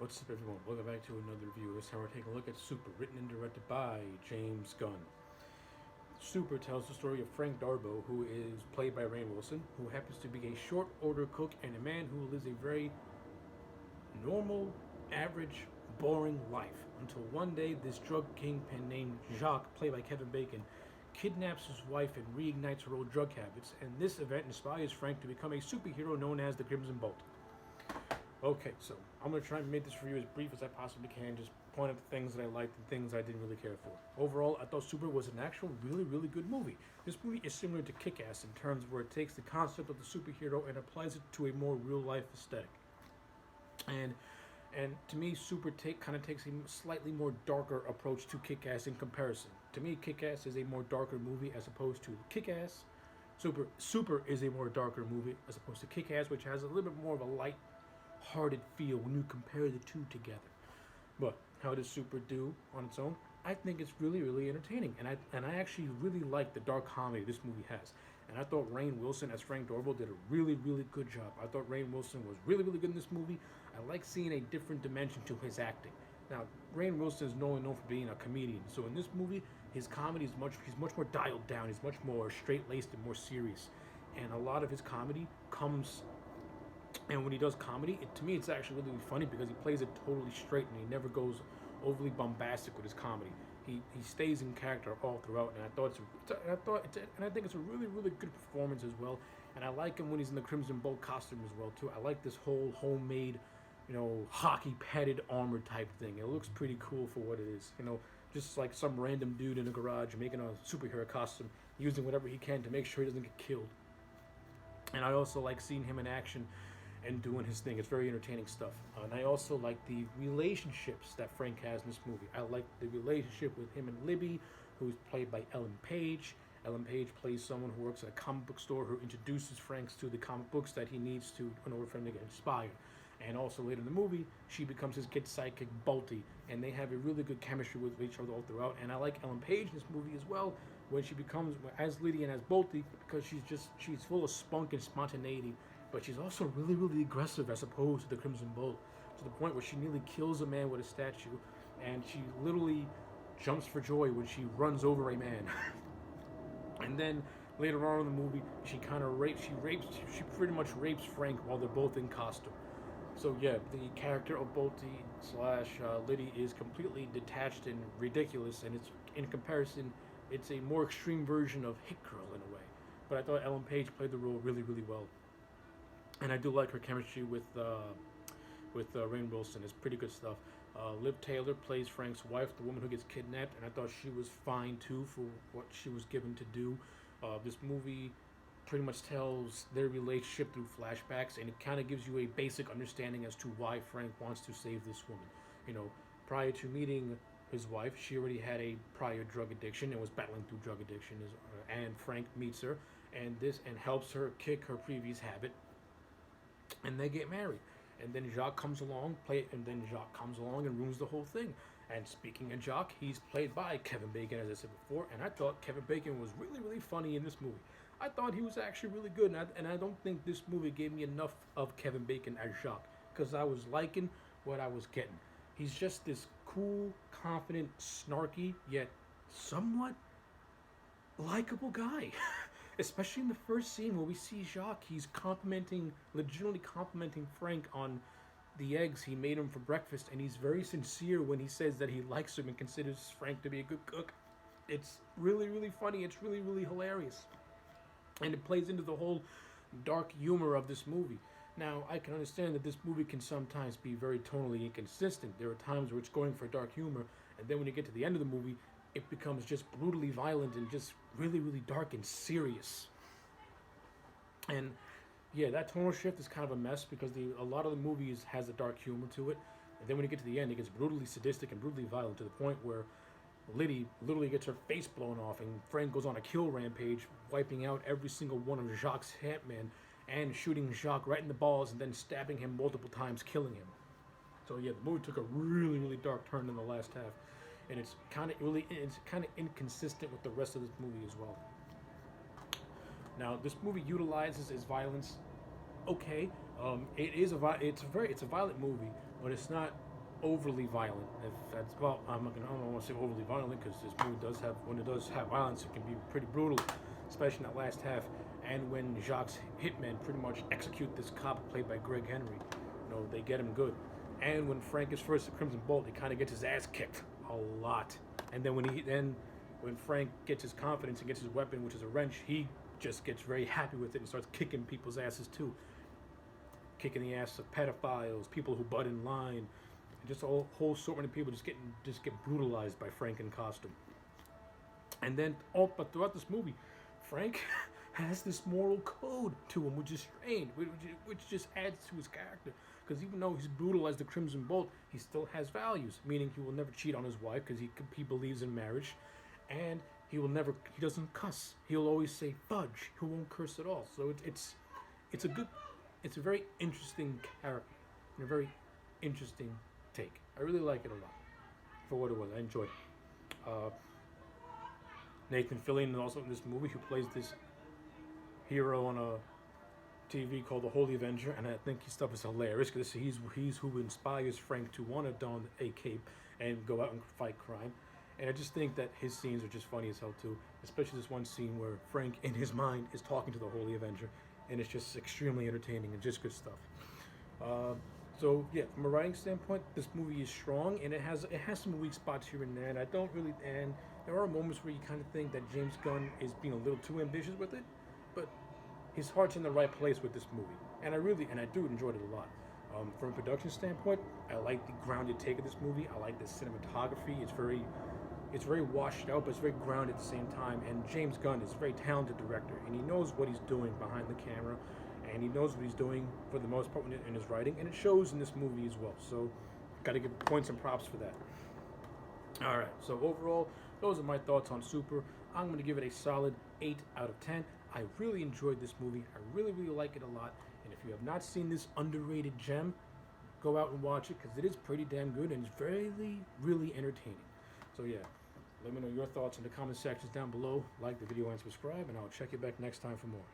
What's up, everyone? Welcome back to another review. This time we're taking a look at Super, written and directed by James Gunn. Super tells the story of Frank Darbo, who is played by Rainn Wilson, who happens to be a short order cook and a man who lives a very normal, average, boring life. Until one day, this drug kingpin named Jacques, played by Kevin Bacon, kidnaps his wife and reignites her old drug habits, and this event inspires Frank to become a superhero known as the Crimson Bolt. Okay, so I'm going to try and make this review as brief as I possibly can, just point out the things that I liked and things I didn't really care for. Overall, I thought Super was an actual really good movie. This movie is similar to Kick-Ass in terms where it takes the concept of the superhero and applies it to a more real-life aesthetic. And to me, Super kind of takes a slightly more darker approach to Kick-Ass in comparison. To me, Kick-Ass is a more darker movie as opposed to Kick-Ass. Super is a more darker movie as opposed to Kick-Ass, which has a little bit more of a light-hearted feel when you compare the two together. But how does Super do on its own? I think it's really entertaining, and I actually really like the dark comedy this movie has. And I thought Rainn Wilson as Frank Darbo did a really good job. I thought Rainn Wilson was really good in this movie. I like seeing a different dimension to his acting. Now, Rainn Wilson is known for being a comedian, so in this movie, his comedy is he's much more dialed down. He's much more straight-laced and more serious. And a lot of his comedy comes. And when he does comedy, to me, it's actually really funny because he plays it totally straight and he never goes overly bombastic with his comedy. He stays in character all throughout, and I think it's a really good performance as well. And I like him when he's in the Crimson Bolt costume as well too. I like this whole homemade, hockey padded armor type thing. It looks pretty cool for what it is. Just like some random dude in a garage making a superhero costume, using whatever he can to make sure he doesn't get killed. And I also like seeing him in action and doing his thing. It's very entertaining stuff. And I also like the relationships that Frank has in this movie. I like the relationship with him and Libby, who's played by Ellen Page. Ellen Page plays someone who works at a comic book store who introduces Frank to the comic books that he needs to in order for him to get inspired. And also later in the movie, she becomes his kid sidekick, Bolty, and they have a really good chemistry with each other all throughout. And I like Ellen Page in this movie as well, when she becomes as Liddy and as Bolty, because she's full of spunk and spontaneity, but she's also really aggressive as opposed to the Crimson Bolt, to the point where she nearly kills a man with a statue, and she literally jumps for joy when she runs over a man. And then later on in the movie, she pretty much rapes Frank while they're both in costume. So yeah, the character of Bolty / Liddy is completely detached and ridiculous, and it's in comparison, it's a more extreme version of Hit Girl in a way. But I thought Ellen Page played the role really well. And I do like her chemistry with Rainn Wilson. It's pretty good stuff. Liv Taylor plays Frank's wife, the woman who gets kidnapped, and I thought she was fine too for what she was given to do. This movie pretty much tells their relationship through flashbacks, and it kind of gives you a basic understanding as to why Frank wants to save this woman. Prior to meeting his wife, she already had a prior drug addiction and was battling through drug addiction, and Frank meets her and helps her kick her previous habit. And they get married, and then Jacques comes along, and ruins the whole thing. And speaking of Jacques, he's played by Kevin Bacon, as I said before, and I thought Kevin Bacon was really funny in this movie. I thought he was actually really good, and I don't think this movie gave me enough of Kevin Bacon as Jacques, because I was liking what I was getting. He's just this cool, confident, snarky, yet somewhat likable guy. Especially in the first scene where we see Jacques, he's legitimately complimenting Frank on the eggs he made him for breakfast, and he's very sincere when he says that he likes him and considers Frank to be a good cook. It's really funny. It's really hilarious. And it plays into the whole dark humor of this movie. Now, I can understand that this movie can sometimes be very tonally inconsistent. There are times where it's going for dark humor, and then when you get to the end of the movie, it becomes just brutally violent and just really dark and serious. And yeah, that tonal shift is kind of a mess because a lot of the movies has a dark humor to it. And then when you get to the end, it gets brutally sadistic and brutally violent to the point where Liddy literally gets her face blown off and Frank goes on a kill rampage, wiping out every single one of Jacques' hitmen and shooting Jacques right in the balls and then stabbing him multiple times, killing him. So yeah, the movie took a really dark turn in the last half. And it's kind of inconsistent with the rest of this movie as well. Now, this movie utilizes its violence. Okay, it's a violent movie, but it's not overly violent. If that's well, I don't want to say overly violent because this movie does have when it does have violence, it can be pretty brutal, especially in that last half. And when Jacques' hitmen pretty much execute this cop played by Greg Henry, they get him good. And when Frank is first at Crimson Bolt, he kind of gets his ass kicked a lot. And then when Frank gets his confidence and gets his weapon, which is a wrench, he just gets very happy with it and starts kicking people's asses too, kicking the ass of pedophiles, people who butt in line, and just a whole so many people just get brutalized by Frank in costume. And then, but throughout this movie, Frank has this moral code to him, which is strange, which just adds to his character. Because even though he's brutalized the Crimson Bolt, he still has values, meaning he will never cheat on his wife because he believes in marriage, and he doesn't cuss. He'll always say fudge. He won't curse at all. So it's a very interesting character and a very interesting take. I really like it a lot for what it was. I enjoyed it. Nathan Fillion, also in this movie, who plays this hero on a TV called The Holy Avenger, and I think his stuff is hilarious because he's who inspires Frank to want to don a cape and go out and fight crime. And I just think that his scenes are just funny as hell too, especially this one scene where Frank, in his mind, is talking to the Holy Avenger, and it's just extremely entertaining and just good stuff. So yeah, from a writing standpoint, this movie is strong, and it has some weak spots here and there, and there are moments where you kind of think that James Gunn is being a little too ambitious with it, but his heart's in the right place with this movie, and I do enjoy it a lot. From a production standpoint, I like the grounded take of this movie. I like the cinematography. It's very washed out, but it's very grounded at the same time. And James Gunn is a very talented director, and he knows what he's doing behind the camera, and he knows what he's doing for the most part in his writing, and it shows in this movie as well. So, got to give points and props for that. All right. So overall, those are my thoughts on Super. I'm going to give it a solid 8 out of 10. I really enjoyed this movie. I really, really like it a lot. And if you have not seen this underrated gem, go out and watch it because it is pretty damn good and it's really, really entertaining. So yeah, let me know your thoughts in the comment sections down below. Like the video and subscribe, and I'll check you back next time for more.